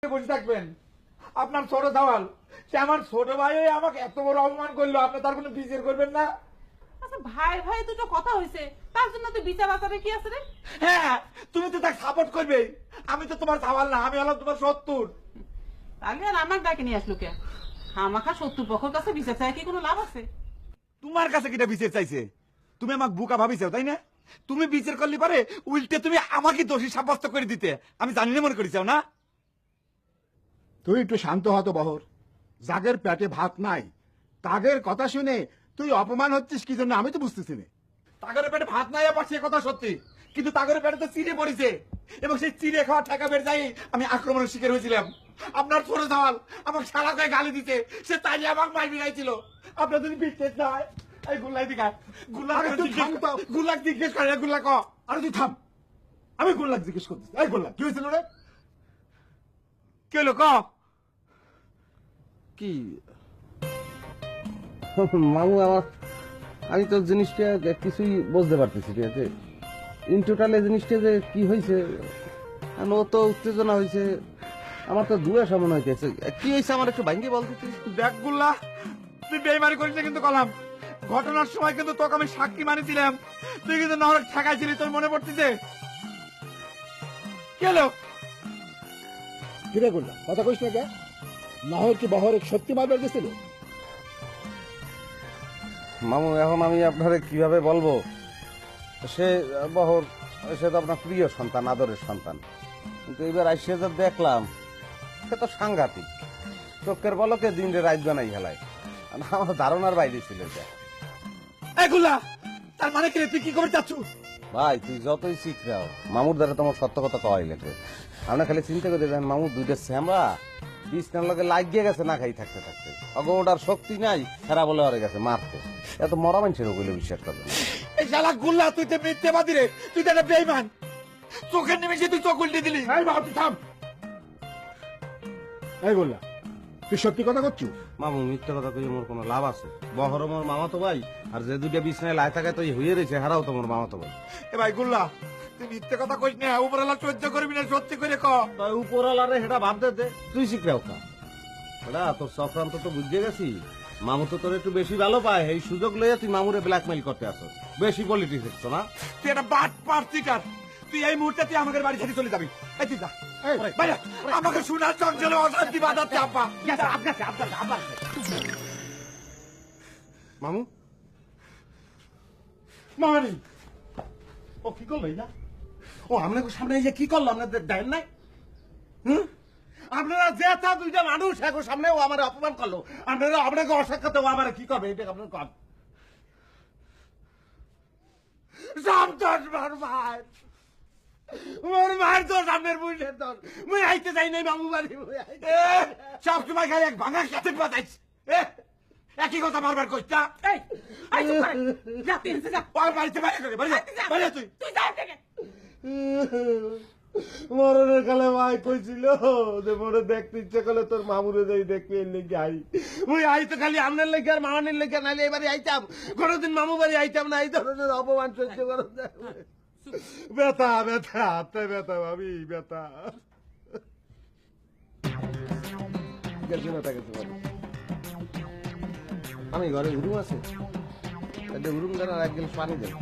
বসে থাকবেন? আপনার ছোট দাওয়াল সে আমার ছোট ভাই হয়ে আমাকে এত বড় অপমান করলো, আপনি তার কোনো বিচার করবেন না? আচ্ছা ভাই ভাই দুটো কথা হয়েছে, তার জন্য তুই বিচার আচারে কি আছে রে? হ্যাঁ, তুমি তো তাকে সাপোর্ট করবে। আমি তো তোমার দাওয়াল না, আমি হলাম তোমার শত্রুর। তাহলে আর আমার ডাকে নিয়ে আসলো কে? আমাকে শত্রু পক্ষের কাছে বিচার চাই কি কোনো লাভ আছে? তোমার কাছে কিটা বিচার চাইছে? তুমি আমাকে বুকা ভাবিছো তাই না? তুমি বিচার করলে পারে উল্টে তুমি আমাকে দোষী সাব্যস্ত করে দিতে, আমি জানি না মনে করেছো না? তুই একটু শান্ত হতো বহর। জাগের পেটে ভাত নাই, তাগের কথা শুনে তুই অপমান হচ্ছিস কি জন্য আমি তো বুঝতেছি না। তাগরের পেটে ভাত নাই আবার সে কথা সত্যি, কিন্তু তাগরের পেটে তো চিড়ে পড়েছে, এবং সেই চিড়ে খাওয়া ঠেকা বের যাই আমি আক্রমণের শিকার হয়েছিলাম। আপনার ছোট দাওয়াল আমাকে সারা গায়ে গালি দিতে, সে তাই আমাকে মার বিড়াইছিল। আপনার যদি বিশ্বাস না হয় এই গুল্লাই দিঘা আরে তুই থাম তো। গুল্লাক জিজ্ঞেস করে গুল্লা ক। আরে তুই থাম, আমি গোল্লাক জিজ্ঞেস করতেছি। এই গোল্লাক কি হয়েছিল রে? কি হলো ক? কি মামু আমার, আমি তো জিনিসটা কিছুই বুঝতে পারতেছি ঠিক আছে। ইন টোটালে জিনিসটা যে কি হয়েছে, ও তো উত্তেজনা হয়েছে, আমার তো দুয়া সামনে হইতেছে। কি হয়েছে আমার একটু ভাঙ্গি বলতে তুই। দেখ গুল্লা, তুই বেইমানি করিস না কিন্তু কলাম। ঘটনার সময় কিন্তু তোকে আমি সাক্ষী মানিছিলাম, তুই কিন্তু নহরে ঠেকাইছিলি, তোর মনে পড়তেছে? কি হলো? কিরে গোল্লাক কথা কইস না কে? নহর কি বহরে সত্যি মারবার গেছিল? মামু এখন আমি আপনারে কিভাবে বলবো, সে বহর, সে তো আপনার প্রিয় সন্তান, আদরের সন্তান, কিন্তু এবার আইসে যা দেখলাম সে তো সাংঘাতিক। চোখের বলকে দিন রে রাত বানাই হেলায়, আমার ধারণার বাইরে ছিল এটা। এই গুল্লা, তার মানে কি রে? তুই কি করে চাচ্ছু? ভাই তুই যতই শিখরাও মামুর দ্বারা তোমার সত্য কথা কওয়াই লাগবে। আমরা খালি চিন্তা করে দেখেন মামুর দুইটা শ্যামরা বিছনার লগে লাগিয়ে গেছে না খাই থাকতে থাকতে, অগোটার শক্তি নাই, হেরা বলে হরে গেছে মারতে। এত মরা মানুষের ওগুলো বিশ্বাস করবে না। এই শালা গুল্লা, তুই তো মিথ্যেবাদী রে, তুই তো একটা বেইমান। চোখের নিমেষে তুই চোখ উল্টে দিলি। এই বাবা তুই থাম। এই গোল্লাক তুই সত্যি কথা করছিস? মামু মিথ্যা কথা কই মোর কোনো লাভ আছে? বহর মোর মামাতো ভাই, আর যে দুইটা বিছনায় লাই থাকে তো হইয়ে রয়েছে হারাও তো মোর মামাতো ভাই। এ ভাই গুল্লা, তুই মিথ্যে কথা কইস না, উপরওয়ালা সহ্য করবি না, সত্যি করে ক। তাই উপরালারে হেটা ভাব দে, তুই শিখরাও কা ওটা তোর চক্রান্ত তো বুঝে গেছি। মামু তো তোর একটু বেশি ভালো পায়, এই সুযোগ লইয়া তুই মামুরে ব্ল্যাকমেইল করতে আসো, বেশি পলিটিক্স দেখছো না? তুই একটা বাট পার্টিকার, তুই এই মুহূর্তে তুই আমাদের বাড়ি ছেড়ে চলে যাবি। এই তুই যা, এই, বাইরে। আমাকে শোনার চঞ্চলে অশান্তি বাঁধাচ্ছে আপা। মামু মামানি ও কি করলো না? ও আপনাকে সামনে এই যে কি করলো আপনাদের দেন নাই? হুম, আপনারা যে তা দুইটা মানুষ এখন সামনে ও আমার অপমান করলো, আপনারা আপনাকে অসাক্ষাৎ ও আমার কি করবে এটা আপনার কম। সাবধান মার ভাই, মোর মার তো সামনের বুঝে তোর মুই আইতে যাই নাই মামু বাড়ি। সব সময় খালি এক ভাঙা সাথে বাজাইছ, একই কথা বারবার কইতা। এই আই চুপ করে যা, তুই এসে যা। ওর বাড়িতে বাইরে করে বাইরে বাইরে তুই। তুই যা থেকে। মরণের কালে ভাই কইছিল যে মরে দেখতে ইচ্ছে করলে তোর মামুরে যাই দেখবি এর লেগে আই। মুই আই তো খালি আমনের লেগে আর মামানের লেগে, নাইলে এবারে আইতাম কোনোদিন মামু বাড়ি আইতাম না, এই ধরনের অপমান সহ্য করা যায়? ব্যথা ব্যথা হাতে ব্যথা ভাবি ব্যথা। আমি ঘরে উরুম আছে, উরুম দ্বারা এক গ্লাস পানি দেন।